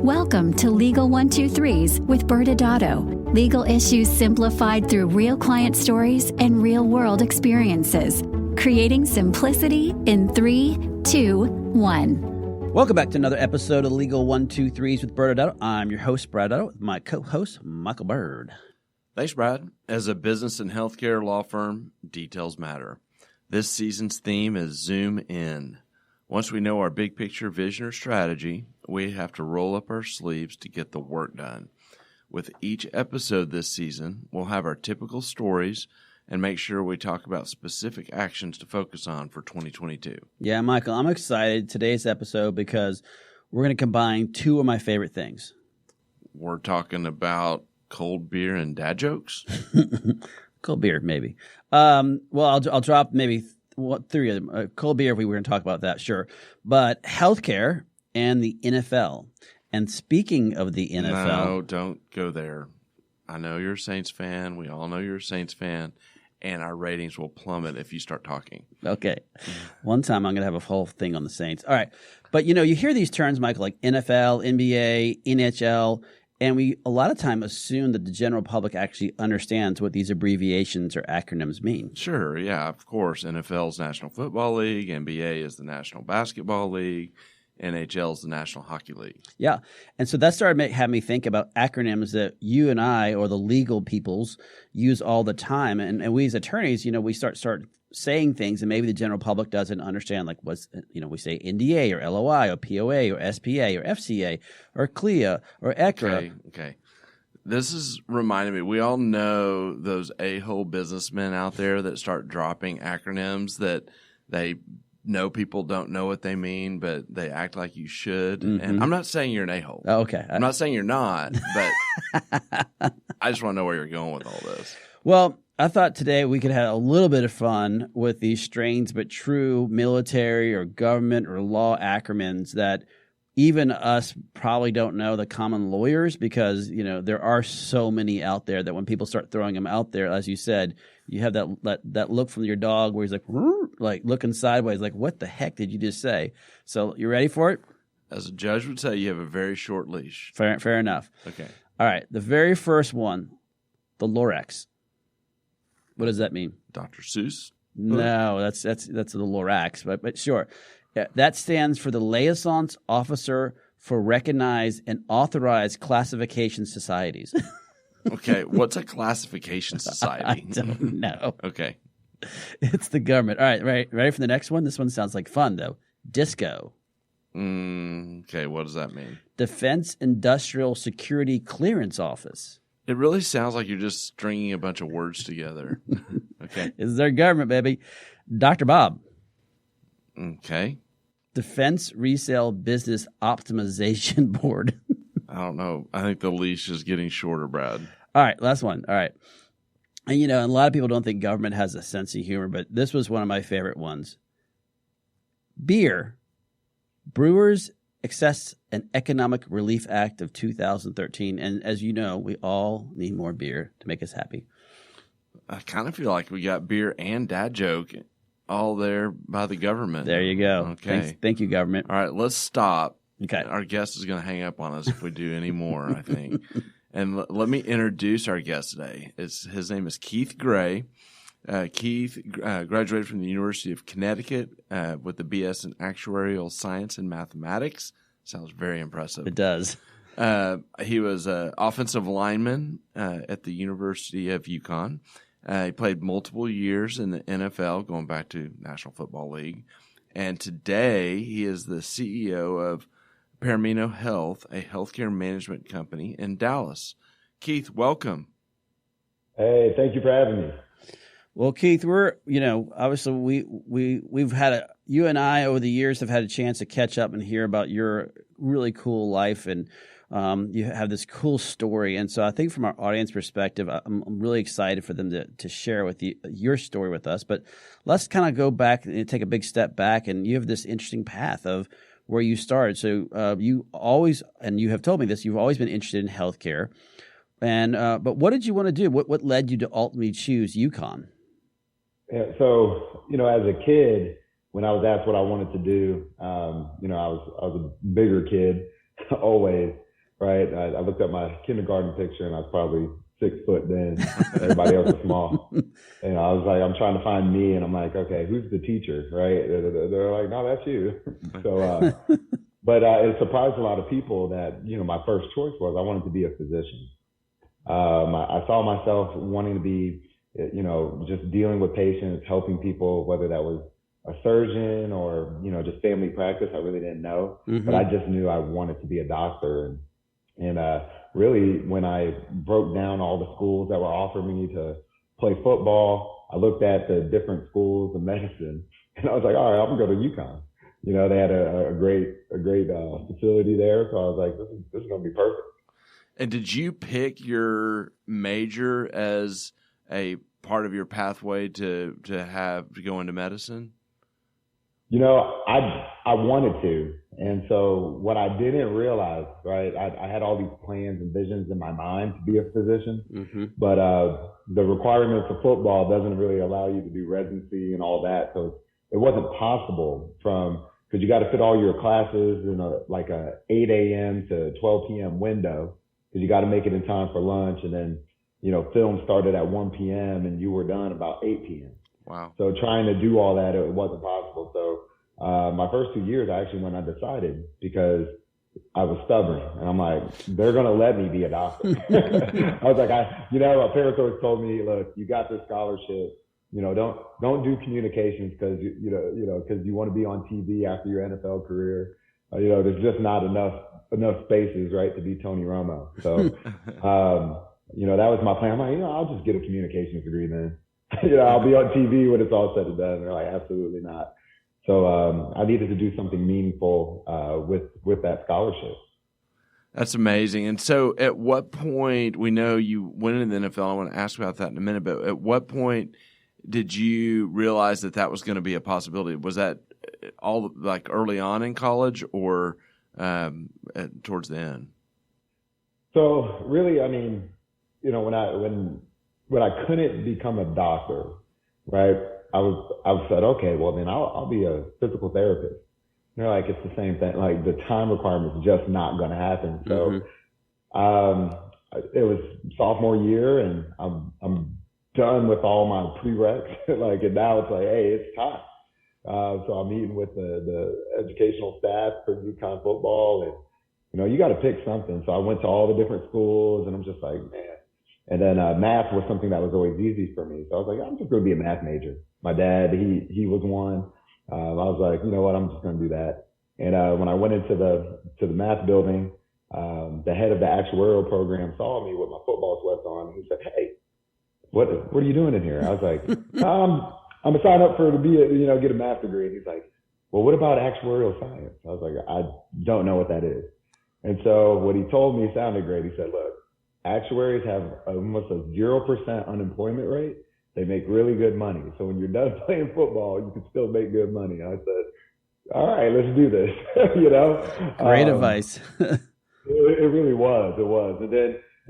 Welcome to Legal 123s with ByrdAdatto. Legal issues simplified through real client stories and real-world experiences. Creating simplicity in 3, 2, 1. Welcome back to another episode of Legal 123s with ByrdAdatto. I'm your host, ByrdAdatto, with my co-host, Michael Byrd. Thanks, Brad. As a business and healthcare law firm, details matter. This season's theme is Zoom In. Once we know our big picture vision or strategy, we have to roll up our sleeves to get the work done. With each episode this season, we'll have our typical stories and make sure we talk about specific actions to focus on for 2022. Yeah, Michael, I'm excited today's episode because we're going to combine two of my favorite things. We're talking about cold beer and dad jokes? Cold beer, maybe. Well, I'll drop maybe three of them. Cold beer, if we were going to talk about that, sure. But healthcare and the NFL. And speaking of the NFL. No, don't go there. I know you're a Saints fan. We all know you're a Saints fan. And our ratings will plummet if you start talking. Okay. One time I'm going to have a whole thing on the Saints. All right. But, you hear these terms, Michael, like NFL, NBA, NHL, and we a lot of time assume that the general public actually understands what these abbreviations or acronyms mean. Sure, yeah, of course. NFL's National Football League, NBA is the National Basketball League, NHL is the National Hockey League. Yeah, and so that started having me think about acronyms that you and I, or the legal peoples, use all the time. And we as attorneys, we start saying things and maybe the general public doesn't understand, like what's, we say NDA or LOI or POA or SPA or FCA or CLIA or EKRA. Okay. This is reminding me, we all know those a-hole businessmen out there that start dropping acronyms that they know people don't know what they mean, but they act like you should. Mm-hmm. And I'm not saying you're an a-hole. Oh, okay. I'm not saying you're not, but I just want to know where you're going with all this. Well, I thought today we could have a little bit of fun with these strange but true military or government or law acronyms that even us probably don't know, the common lawyers, because, there are so many out there that when people start throwing them out there, as you said, you have that look from your dog where he's like looking sideways, like, what the heck did you just say? So you ready for it? As a judge would say, you have a very short leash. Fair enough. Okay. All right. The very first one, the Lorax. What does that mean? Dr. Seuss? No, that's the Lorax, but sure. Yeah, that stands for the Liaisons Officer for Recognized and Authorized Classification Societies. Okay, what's a classification society? I don't know. Okay. It's the government. All right, ready for the next one? This one sounds like fun, though. DISCO. Okay, what does that mean? Defense Industrial Security Clearance Office. It really sounds like you're just stringing a bunch of words together. Okay. It's their government, baby. Dr. Bob. Okay. Defense Resale Business Optimization Board. I don't know. I think the leash is getting shorter, Brad. All right, last one. All right. And, a lot of people don't think government has a sense of humor, but this was one of my favorite ones. Beer. Brewers Access and Economic Relief Act of 2013. And as you know, we all need more beer to make us happy. I kind of feel like we got beer and dad joke all there by the government. There you go. Okay. Thank you, government. All right, let's stop. Okay. Our guest is going to hang up on us if we do any more, I think. And let me introduce our guest today. His name is Keith Gray. Keith graduated from the University of Connecticut with the BS in Actuarial Science and Mathematics. Sounds very impressive. It does. He was an offensive lineman at the University of UConn. He played multiple years in the NFL, going back to National Football League. And today he is the CEO of Parameno Health, a healthcare management company in Dallas. Keith, welcome. Hey, thank you for having me. Well, Keith, we're, obviously we've had you and I over the years have had a chance to catch up and hear about your really cool life, and you have this cool story. And so I think from our audience perspective, I'm really excited for them to share with you your story with us. But let's kind of go back and take a big step back. And you have this interesting path of where you started. So you always, and you have told me this, you've always been interested in healthcare. And but what did you want to do? What led you to ultimately choose UConn? Yeah, so, as a kid, when I was asked what I wanted to do, I was a bigger kid always. right? I looked at my kindergarten picture and I was probably 6 foot then. Everybody else was small. And I was like, I'm trying to find me, and I'm like, okay, who's the teacher, right? They're like, no, that's you. So, but it surprised a lot of people that, my first choice was I wanted to be a physician. I saw myself wanting to be, just dealing with patients, helping people, whether that was a surgeon or, just family practice. I really didn't know, but I just knew I wanted to be a doctor. And really, when I broke down all the schools that were offering me to play football, I looked at the different schools of medicine, and I was like, all right, I'm gonna go to UConn. They had a great facility there, so I was like, this is gonna be perfect. And did you pick your major as a part of your pathway to go into medicine? I wanted to. And so what I didn't realize, right, I had all these plans and visions in my mind to be a physician, but the requirements of football doesn't really allow you to do residency and all that. So it wasn't possible because you got to fit all your classes in a 8 a.m. to 12 p.m. window, because you got to make it in time for lunch. And then, film started at 1 p.m. and you were done about 8 p.m. Wow. So trying to do all that, it wasn't possible. So my first 2 years, actually, when I decided, because I was stubborn, and I'm like, they're going to let me be a doctor. I was like, my parents always told me, look, you got this scholarship, don't do communications because because you want to be on TV after your NFL career. There's just not enough spaces, right, to be Tony Romo. So, that was my plan. I'm like, I'll just get a communications degree then. I'll be on TV when it's all said and done. They're like, absolutely not. So I needed to do something meaningful with that scholarship. That's amazing. And so at what point, we know you went into the NFL, I want to ask about that in a minute, but at what point did you realize that was going to be a possibility? Was that all like early on in college or towards the end? So really, when I couldn't become a doctor, right, I said, okay, well then I'll be a physical therapist. And they're like, it's the same thing. Like the time requirement's just not going to happen. So, it was sophomore year, and I'm done with all my prereqs. And now it's like, hey, it's time. So I'm meeting with the educational staff for UConn football, and you got to pick something. So I went to all the different schools, and I'm just like, man. And then math was something that was always easy for me. So I was like, I'm just going to be a math major. My dad, he was one. I was like, you know what, I'm just going to do that. And when I went into the math building, the head of the actuarial program saw me with my football sweats on, and he said, hey, what are you doing in here? I was like, I'm a sign up to get a math degree. And he's like, well, what about actuarial science? I was like, I don't know what that is. And so what he told me sounded great. He said, look, actuaries have almost a 0% unemployment rate. They make really good money. So when you're done playing football, you can still make good money. I said, all right, let's do this. Great advice. It really was. It was. And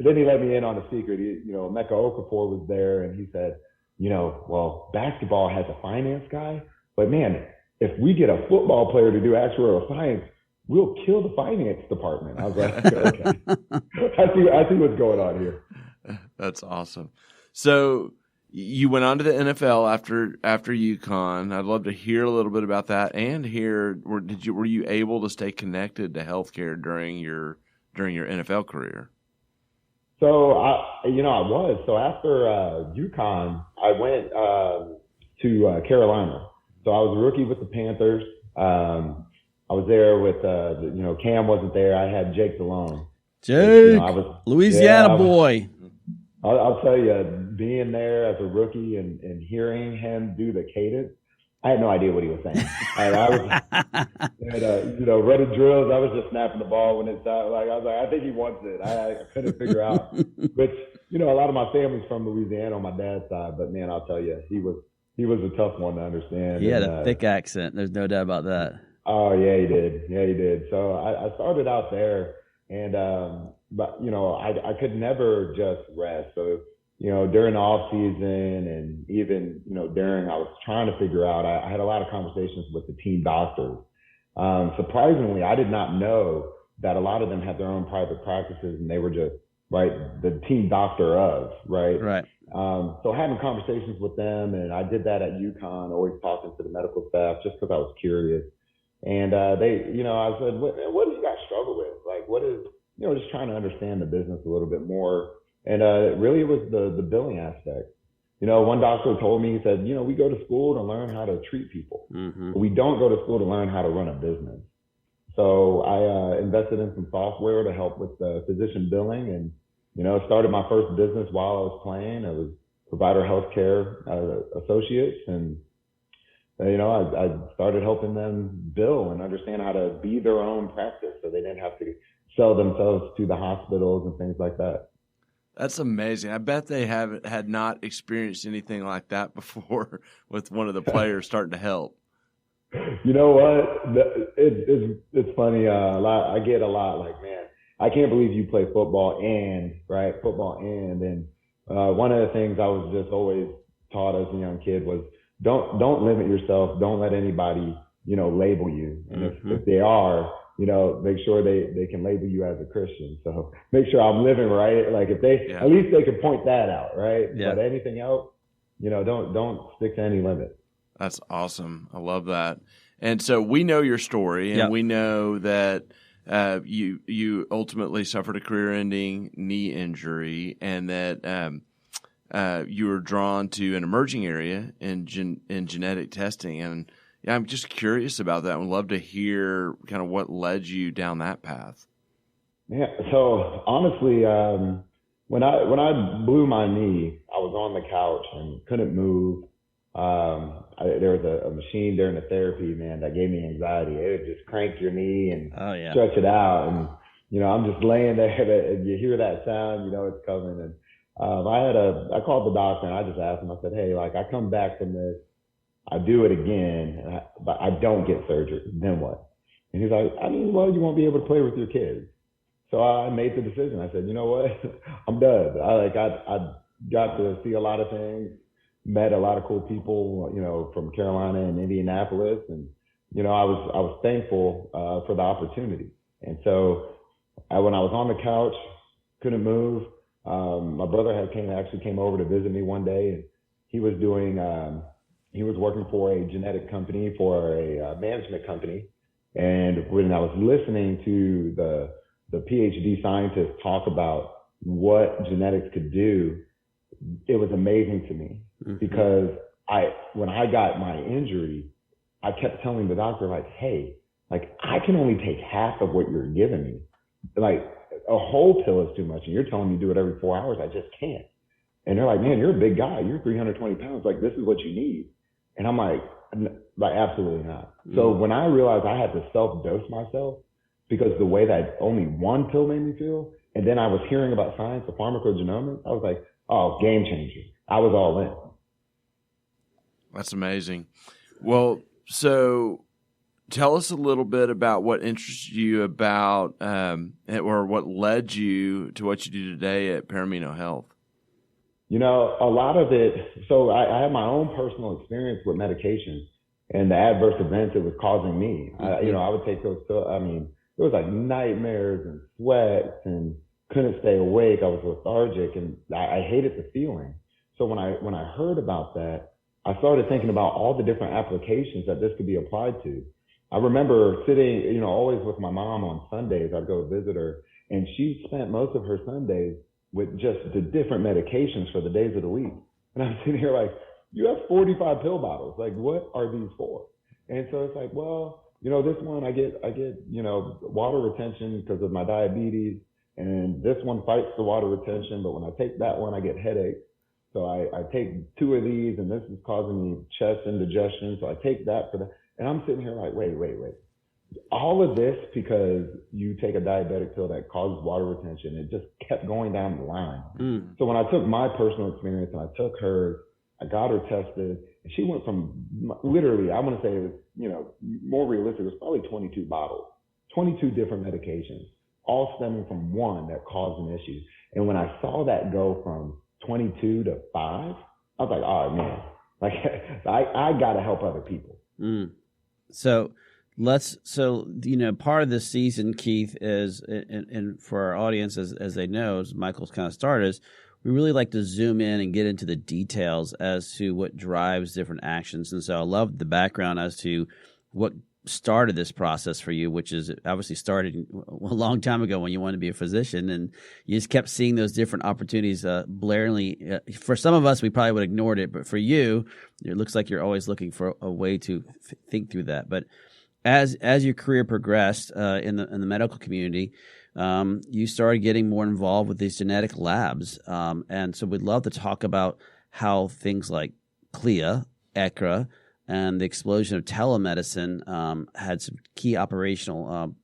then he let me in on a secret. Emeka Okafor was there, and he said, well, basketball has a finance guy, but man, if we get a football player to do actuarial science, we'll kill the finance department. I was like, okay, I see what's going on here. That's awesome. So you went on to the NFL after UConn. I'd love to hear a little bit about that, and were you able to stay connected to healthcare during your NFL career? So I was. So after UConn, I went to Carolina. So I was a rookie with the Panthers. I was there with, Cam wasn't there. I had Jake Delhomme. Jake, Louisiana boy. I'll tell you, being there as a rookie and hearing him do the cadence, I had no idea what he was saying. I was, running drills. I was just snapping the ball when it started. I was like, I think he wants it. I couldn't figure out. Which, a lot of my family's from Louisiana on my dad's side, but man, I'll tell you, he was a tough one to understand. He had a thick accent. There's no doubt about that. Oh yeah, he did. Yeah, he did. So I started out there, and but I could never just rest. So during the off season, and even during, I was trying to figure out. I had a lot of conversations with the team doctors. Surprisingly, I did not know that a lot of them had their own private practices and they were just, right, the team doctor of, right? Right. So having conversations with them, and I did that at UConn, always talking to the medical staff just because I was curious. And they, I said, what do you guys struggle with? Like, what is, just trying to understand the business a little bit more. And really it was the billing aspect. One doctor told me, he said, we go to school to learn how to treat people. Mm-hmm. We don't go to school to learn how to run a business. So I invested in some software to help with the physician billing, and started my first business while I was playing. I was Provider Healthcare Associates, and I started helping them bill and understand how to be their own practice, so they didn't have to sell themselves to the hospitals and things like that. That's amazing. I bet they had not experienced anything like that before with one of the players starting to help. You know what? It's funny. I get a lot like, man, I can't believe you play football and one of the things I was just always taught as a young kid was don't limit yourself. Don't let anybody, label you. And if they are, make sure they can label you as a Christian. So make sure I'm living right. Like if they, at least they can point that out. Right. Yeah. But anything else, don't stick to any limit. That's awesome. I love that. And so we know your story, and we know that you ultimately suffered a career-ending knee injury, and that you were drawn to an emerging area in genetic testing. And I'm just curious about that. I would love to hear kind of what led you down that path. Yeah. So honestly, when I blew my knee, I was on the couch and couldn't move. There was a machine during the therapy, man, that gave me anxiety. It would just crank your knee and stretch it out. And, I'm just laying there and you hear that sound, it's coming. And, I called the doctor and I just asked him, I said, hey, like I come back from this, I do it again, but I don't get surgery. Then what? And he's like, well, you won't be able to play with your kids. So I made the decision. I said, you know what? I'm done. I got to see a lot of things. Met a lot of cool people, from Carolina and Indianapolis. And, I was thankful for the opportunity. And so when I was on the couch, couldn't move, my brother actually came over to visit me one day, and he was working for a genetic company, for a management company. And when I was listening to the PhD scientists talk about what genetics could do, it was amazing to me. Because when I got my injury, I kept telling the doctor, like, hey, like I can only take half of what you're giving me. Like a whole pill is too much. And you're telling me to do it every 4 hours. I just can't. And they're like, man, you're a big guy. You're 320 pounds. Like, this is what you need. And I'm like absolutely not. So when I realized I had to self-dose myself because the way that only one pill made me feel, and then I was hearing about science of pharmacogenomics, I was like, oh, game changer. I was all in. That's amazing. Well, so tell us a little bit about what interests you about, or what led you to what you do today at Parameno Health. A lot of it, so I have my own personal experience with medication and the adverse events it was causing me. I would take those pills. It was like nightmares and sweats and couldn't stay awake. I was lethargic and I hated the feeling. So when I heard about that, I started thinking about all the different applications that this could be applied to. I remember sitting, always with my mom on Sundays. I'd go visit her, and she spent most of her Sundays with just the different medications for the days of the week. And I'm sitting here like, you have 45 pill bottles. Like, what are these for? And so it's like, well, this one I get, water retention because of my diabetes. And this one fights the water retention. But when I take that one, I get headaches. So I take 2 of these, and this is causing me chest indigestion. So I take that for that. And I'm sitting here like, wait. All of this because you take a diabetic pill that causes water retention. It just kept going down the line. So when I took my personal experience and I took hers, I got her tested, and she went from literally, I want to say it was, more realistic, it was probably 22 bottles, 22 different medications, all stemming from one that caused an issue. And when I saw that go from 22 to 5, I was like, oh man, like I got to help other people. So Part of this season, Keith, is, and for our audience, as they know, as Michael's kind of started, is we really like to zoom in and get into the details as to what drives different actions. And so I love the background as to what started this process for you, which is obviously started a long time ago when you wanted to be a physician, and you just kept seeing those different opportunities blaringly. For some of us, we probably would have ignored it, but for you, it looks like you're always looking for a way to think through that. But as your career progressed in the medical community, you started getting more involved with these genetic labs, and so we'd love to talk about how things like CLIA, EKRA, and the explosion of telemedicine had some key operational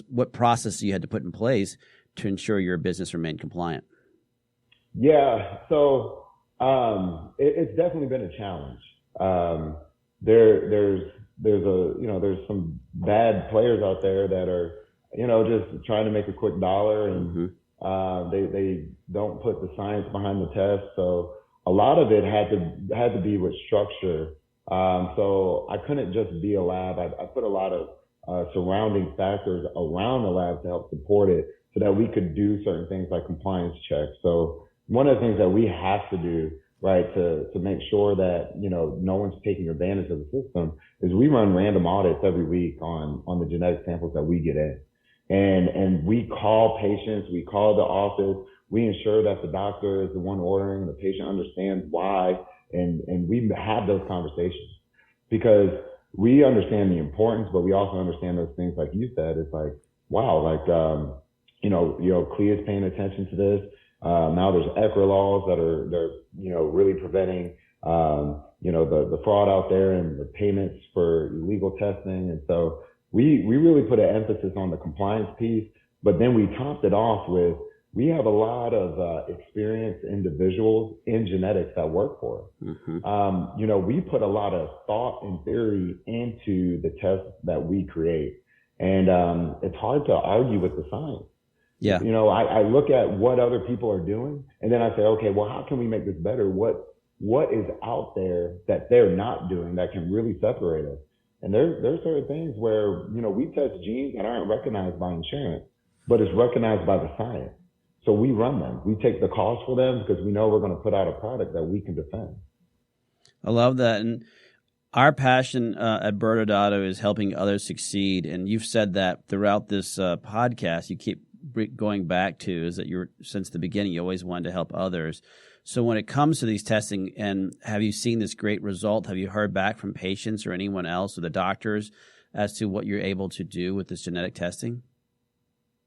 what processes you had to put in place to ensure your business remained compliant. Yeah, so it's definitely been a challenge. There's some bad players out there that are just trying to make a quick dollar, and they don't put the science behind the test. So a lot of it had to be with structure. So I couldn't just be a lab. I put a lot of surrounding factors around the lab to help support it, so that we could do certain things like compliance checks. So one of the things that we have to do, right, to make sure that no one's taking advantage of the system, is we run random audits every week on the genetic samples that we get in, and we call patients, we call the office, we ensure that the doctor is the one ordering, and the patient understands why. And we have those conversations because we understand the importance, but we also understand those things like you said. It's like, wow, CLIA is paying attention to this. Now there's EKRA laws they're really preventing the fraud out there and the payments for illegal testing. And so we really put an emphasis on the compliance piece, but then we topped it off with, we have a lot of experienced individuals in genetics that work for us. We put a lot of thought and theory into the tests that we create. And it's hard to argue with the science. Yeah. I look at what other people are doing, and then I say, okay, well, how can we make this better? What is out there that they're not doing that can really separate us? And there's certain things where, we test genes that aren't recognized by insurance, but it's recognized by the science. So we run them. We take the cost for them because we know we're going to put out a product that we can defend. I love that. And our passion at ByrdAdatto is helping others succeed. And you've said that throughout this podcast, you keep going back to, is that since the beginning, you always wanted to help others. So when it comes to these testing, and have you seen this great result? Have you heard back from patients or anyone else or the doctors as to what you're able to do with this genetic testing?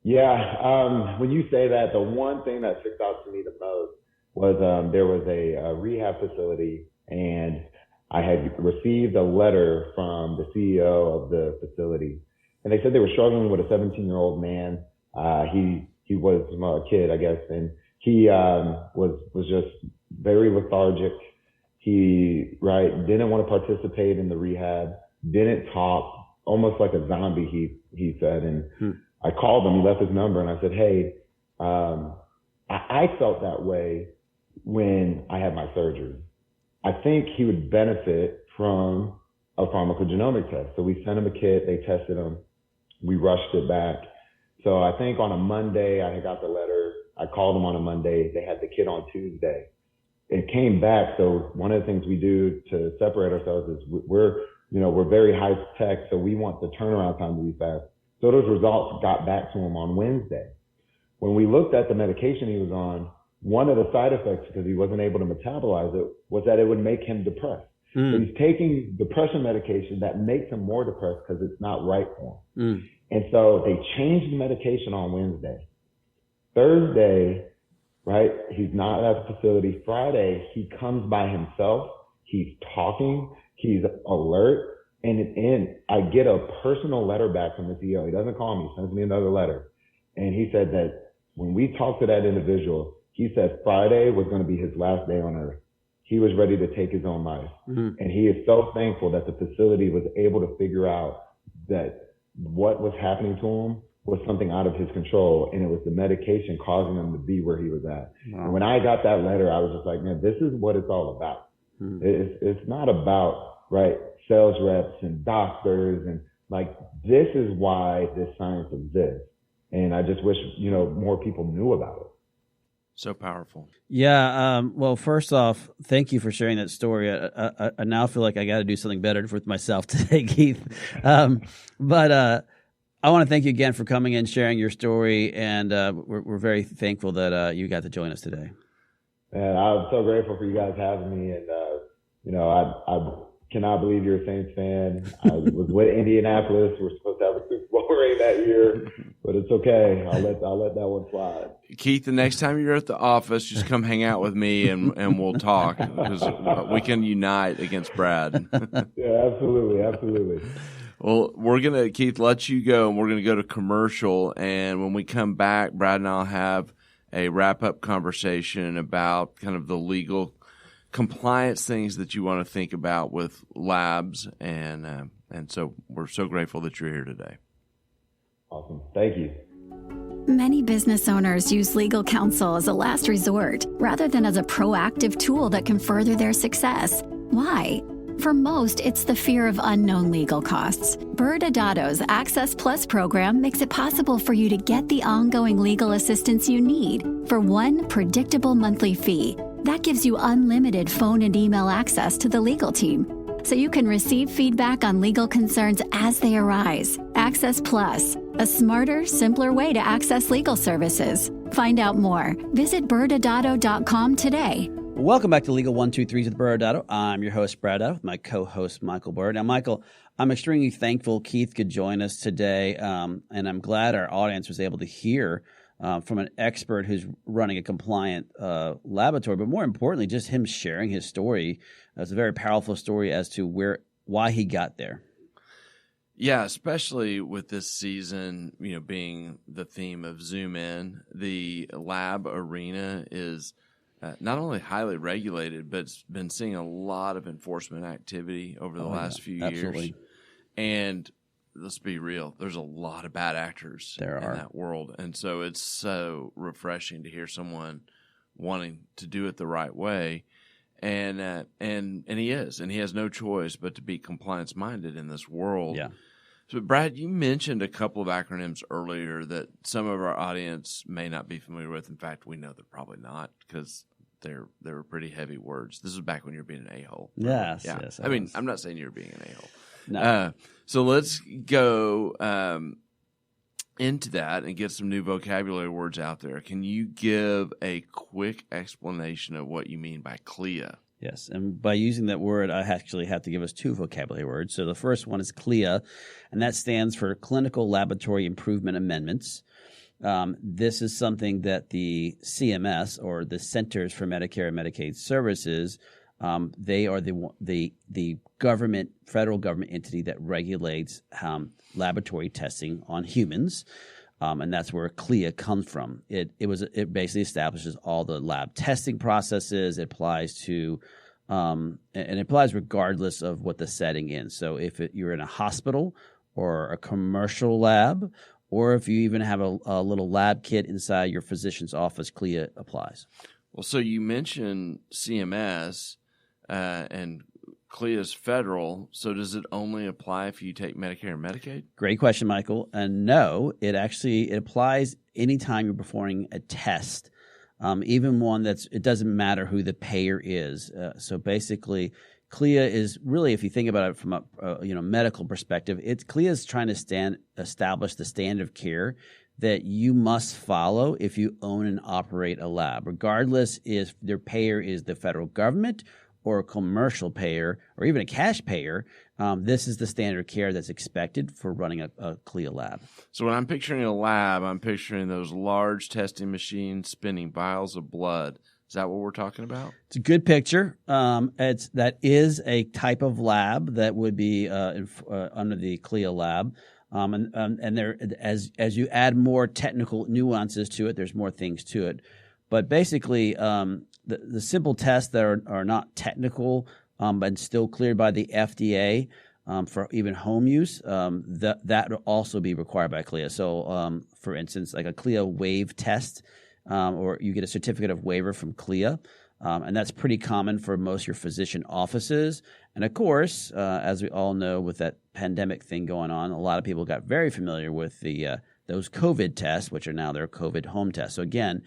Yeah, when you say that, the one thing that sticks out to me the most was there was a rehab facility, and I had received a letter from the CEO of the facility, and they said they were struggling with a 17-year-old man. He was a kid, I guess, and he was just very lethargic. He didn't want to participate in the rehab, didn't talk, almost like a zombie. He said, and I called him, he left his number, and I said, hey, I felt that way when I had my surgery. I think he would benefit from a pharmacogenomic test. So we sent him a kit, they tested him, we rushed it back. So I think on a Monday, I got the letter, I called him on a Monday, they had the kit on Tuesday. It came back, so one of the things we do to separate ourselves is we're very high tech, so we want the turnaround time to be fast. So those results got back to him on Wednesday. When we looked at the medication he was on, one of the side effects, because he wasn't able to metabolize it, was that it would make him depressed. So he's taking depression medication that makes him more depressed because it's not right for him. And so they changed the medication on Wednesday. Thursday, he's not at the facility. Friday, he comes by himself. He's talking. He's alert. And I get a personal letter back from the CEO. He doesn't call me, he sends me another letter. And he said that when we talked to that individual, he said Friday was going to be his last day on earth. He was ready to take his own life. And he is so thankful that the facility was able to figure out that what was happening to him was something out of his control, and it was the medication causing him to be where he was at. Wow. And when I got that letter, I was just like, man, this is what it's all about. It's not about, sales reps and doctors and Like, this is why this science exists. And I just wish, more people knew about it. So powerful. Yeah. Well, first off, thank you for sharing that story. I now feel like I got to do something better with myself today, Keith. But I want to thank you again for coming in, sharing your story, and we're very thankful that you got to join us today. And I'm so grateful for you guys having me. And, I cannot believe you're a Saints fan. I was with Indianapolis. We're supposed to have a Super Bowl ring that year, but it's okay. I'll let that one slide. Keith, the next time you're at the office, just come hang out with me and we'll talk, because we can unite against Brad. Yeah, absolutely. Well, we're going to, Keith, let you go, and we're going to go to commercial. And when we come back, Brad and I'll have a wrap-up conversation about kind of the legal compliance things that you want to think about with labs. And so we're so grateful that you're here today. Awesome. Thank you. Many business owners use legal counsel as a last resort rather than as a proactive tool that can further their success. Why? For most, it's the fear of unknown legal costs. ByrdAdatto's Access Plus program makes it possible for you to get the ongoing legal assistance you need for one predictable monthly fee. That gives you unlimited phone and email access to the legal team, so you can receive feedback on legal concerns as they arise. Access Plus, a smarter, simpler way to access legal services. Find out more. Visit ByrdAdatto.com today. Welcome back to Legal 123s with ByrdAdatto. I'm your host, ByrdAdatto, with my co-host, Michael Byrd. Now, Michael, I'm extremely thankful Keith could join us today, and I'm glad our audience was able to hear from an expert who's running a compliant laboratory, but more importantly, just him sharing his story. It's a very powerful story as to why he got there. Yeah, especially with this season, being the theme of Zoom In, the lab arena is not only highly regulated, but it's been seeing a lot of enforcement activity over the last few years. And let's be real, there's a lot of bad actors in that world. And so it's so refreshing to hear someone wanting to do it the right way. And he is, and he has no choice but to be compliance minded in this world. Yeah. So Brad, you mentioned a couple of acronyms earlier that some of our audience may not be familiar with. In fact, we know they're probably not, because they were pretty heavy words. This was back when you were being an a-hole. Yes, yeah. Yes. I mean, I'm not saying you were being an a-hole. No. So let's go into that and get some new vocabulary words out there. Can you give a quick explanation of what you mean by CLIA? Yes, and by using that word, I actually have to give us two vocabulary words. So the first one is CLIA, and that stands for Clinical Laboratory Improvement Amendments. This is something that the CMS, or the Centers for Medicare and Medicaid Services, they are the government, federal government entity that regulates laboratory testing on humans. And that's where CLIA comes from. It basically establishes all the lab testing processes. It applies to and it applies regardless of what the setting is. So if you're in a hospital or a commercial lab, or if you even have a little lab kit inside your physician's office, CLIA applies. Well, so you mentioned CMS and CLIA's federal, so does it only apply if you take Medicare and Medicaid? Great question, Michael. And no, it applies anytime you're performing a test, even one it doesn't matter who the payer is. So basically, CLIA is really, if you think about it from a medical perspective, CLIA is trying to establish the standard of care that you must follow if you own and operate a lab, regardless if their payer is the federal government or a commercial payer, or even a cash payer. This is the standard of care that's expected for running a CLIA lab. So when I'm picturing a lab, I'm picturing those large testing machines spinning vials of blood. Is that what we're talking about? It's a good picture. That is a type of lab that would be under the CLIA lab. And there, as you add more technical nuances to it, there's more things to it. But basically, the simple tests that are not technical but still cleared by the FDA for even home use, that would also be required by CLIA. So, for instance, like a CLIA waive test, or you get a certificate of waiver from CLIA. And that's pretty common for most of your physician offices. And of course, as we all know, with that pandemic thing going on, a lot of people got very familiar with those COVID tests, which are now their COVID home tests. So again,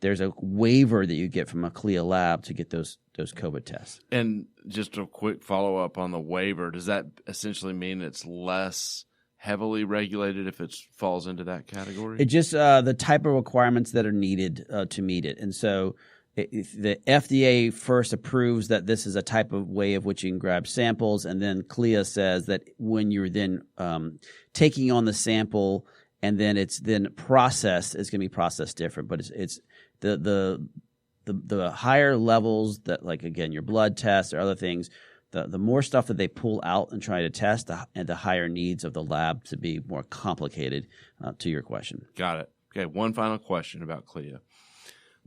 there's a waiver that you get from a CLIA lab to get those COVID tests. And just a quick follow-up on the waiver, does that essentially mean it's less heavily regulated if it falls into that category? It just the type of requirements that are needed to meet it. And so the FDA first approves that this is a type of way of which you can grab samples, and then CLIA says that when you're then taking on the sample and then it's then processed, it's going to be processed different. But it's the higher levels that, like, again, your blood tests or other things, the more stuff that they pull out and try to test, and the higher needs of the lab to be more complicated, to your question. Got it. Okay, one final question about CLIA.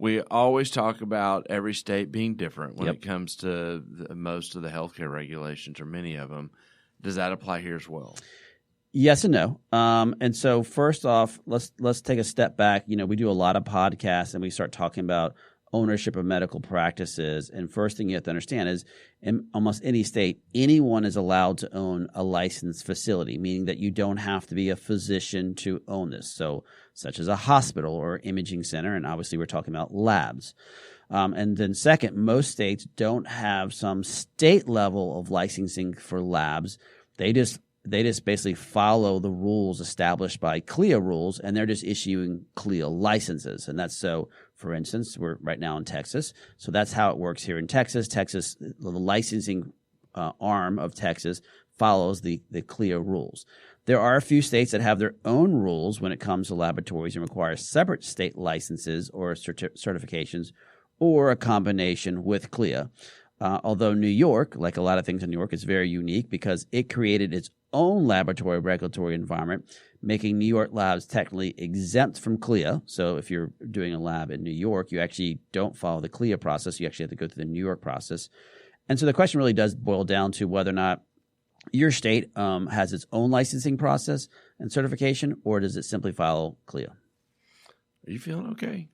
We always talk about every state being different when it comes to most of the healthcare regulations, or many of them. Does that apply here as well? Yes and no. And so first off, let's take a step back. You know, we do a lot of podcasts and we start talking about ownership of medical practices. And first thing you have to understand is in almost any state, anyone is allowed to own a licensed facility, meaning that you don't have to be a physician to own this. So such as a hospital or imaging center. And obviously we're talking about labs. And then second, most states don't have some state level of licensing for labs. They just basically follow the rules established by CLIA rules, and they're just issuing CLIA licenses. And that's so, for instance, we're right now in Texas. So that's how it works here in Texas. Texas, the licensing arm of Texas follows the CLIA rules. There are a few states that have their own rules when it comes to laboratories and require separate state licenses or certifications, or a combination with CLIA. Although New York, like a lot of things in New York, is very unique because it created its own laboratory regulatory environment, making New York labs technically exempt from CLIA. So if you're doing a lab in New York, you actually don't follow the CLIA process. You actually have to go through the New York process. And so the question really does boil down to whether or not your state has its own licensing process and certification, or does it simply follow CLIA? Are you feeling okay?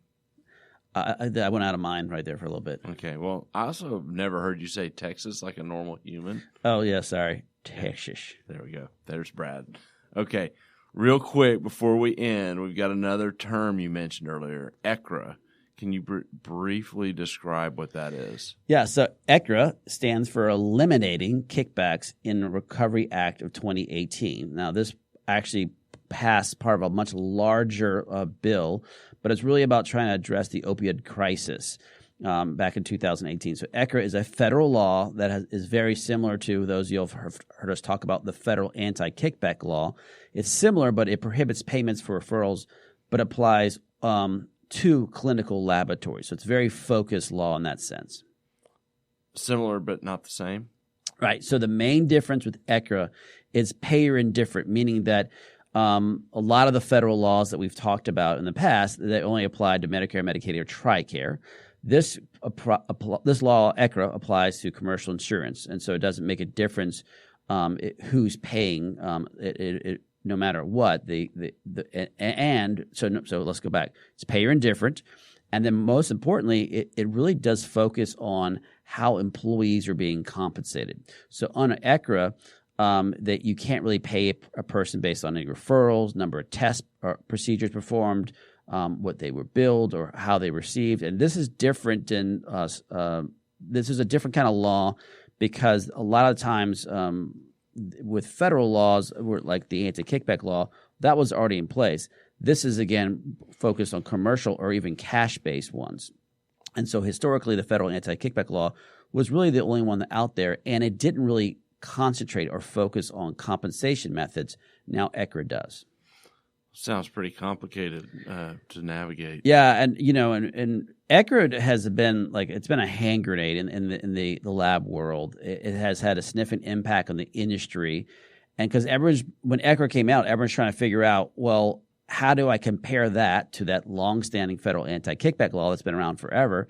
I went out of mind right there for a little bit. Okay. Well, I also have never heard you say Texas like a normal human. Oh, yeah, sorry. Texas. There we go. There's Brad. Okay. Real quick before we end, we've got another term you mentioned earlier, EKRA. Can you briefly describe what that is? Yeah, so EKRA stands for Eliminating Kickbacks in the Recovery Act of 2018. Now, this actually passed part of a much larger bill, but it's really about trying to address the opioid crisis back in 2018. So EKRA is a federal law that is very similar to those you've heard us talk about, the federal anti-kickback law. It's similar, but it prohibits payments for referrals, but applies to clinical laboratories. So it's a very focused law in that sense. Similar, but not the same? Right. So the main difference with EKRA is payer indifferent, meaning that a lot of the federal laws that we've talked about in the past, they only applied to Medicare, Medicaid, or TRICARE. This law, EKRA, applies to commercial insurance, and so it doesn't make a difference who's paying no matter what. So let's go back. It's payer indifferent, and then most importantly, it really does focus on how employees are being compensated. So on an EKRA, that you can't really pay a person based on any referrals, number of tests or procedures performed, what they were billed or how they received. And this is different than this is a different kind of law because a lot of times with federal laws, like the anti-kickback law, that was already in place. This is, again, focused on commercial or even cash-based ones. And so historically, the federal anti-kickback law was really the only one out there, and it didn't really concentrate or focus on compensation methods. Now EKRA does. Sounds pretty complicated to navigate. Yeah, and and EKRA has been it's been a hand grenade in the lab world. It has had a significant impact on the industry, and because when EKRA came out, everyone's trying to figure out, well, how do I compare that to that longstanding federal anti-kickback law that's been around forever?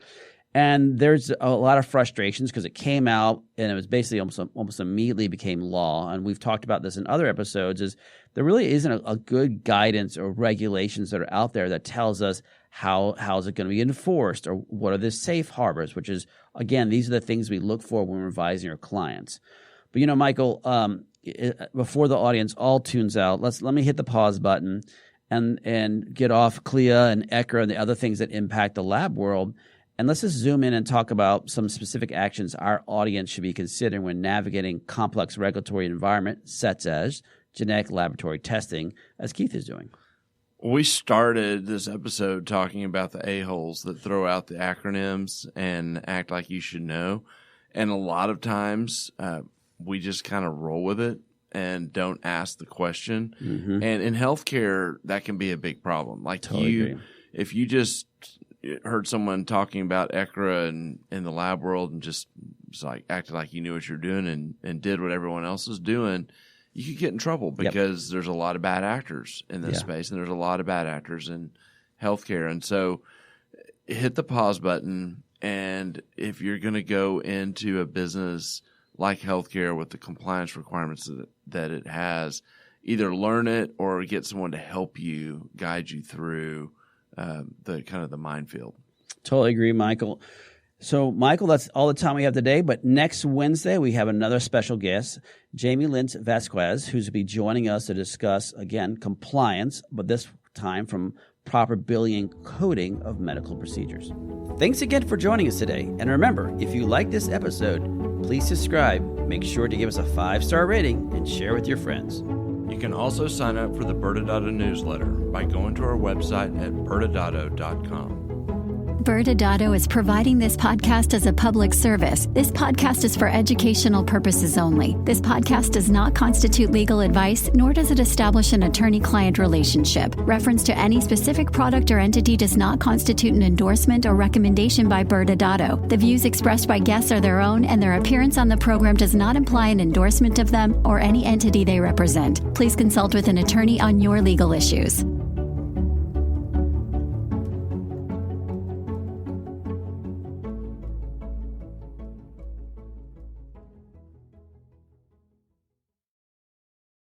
And there's a lot of frustrations because it came out and it was basically almost immediately became law. And we've talked about this in other episodes, is there really isn't a good guidance or regulations that are out there that tells us how is it going to be enforced, or what are the safe harbors, which is, again, these are the things we look for when we're advising our clients. But, Michael, before the audience all tunes out, let me hit the pause button and get off CLIA and EKRA and the other things that impact the lab world. And let's just zoom in and talk about some specific actions our audience should be considering when navigating complex regulatory environment, such as genetic laboratory testing, as Keith is doing. We started this episode talking about the a-holes that throw out the acronyms and act like you should know. And a lot of times we just kind of roll with it and don't ask the question. Mm-hmm. And in healthcare, that can be a big problem. Like totally if you just heard someone talking about EKRA and in the lab world and just like acted like you knew what you're doing and did what everyone else is doing, you could get in trouble because there's a lot of bad actors in this space, and there's a lot of bad actors in healthcare. And so hit the pause button, and if you're going to go into a business like healthcare with the compliance requirements that it has, either learn it or get someone to help you, guide you through the kind of the minefield. Totally agree, Michael. So, Michael, that's all the time we have today. But next Wednesday, we have another special guest, Jamie Lintz Vasquez, who's going to be joining us to discuss, again, compliance, but this time from proper billing and coding of medical procedures. Thanks again for joining us today. And remember, if you like this episode, please subscribe, make sure to give us a 5-star rating, and share with your friends. You can also sign up for the ByrdAdatto newsletter by going to our website at ByrdAdatto.com. ByrdAdatto is providing this podcast as a public service. This podcast is for educational purposes only. This podcast does not constitute legal advice, nor does it establish an attorney-client relationship. Reference to any specific product or entity does not constitute an endorsement or recommendation by ByrdAdatto. The views expressed by guests are their own, and their appearance on the program does not imply an endorsement of them or any entity they represent. Please consult with an attorney on your legal issues.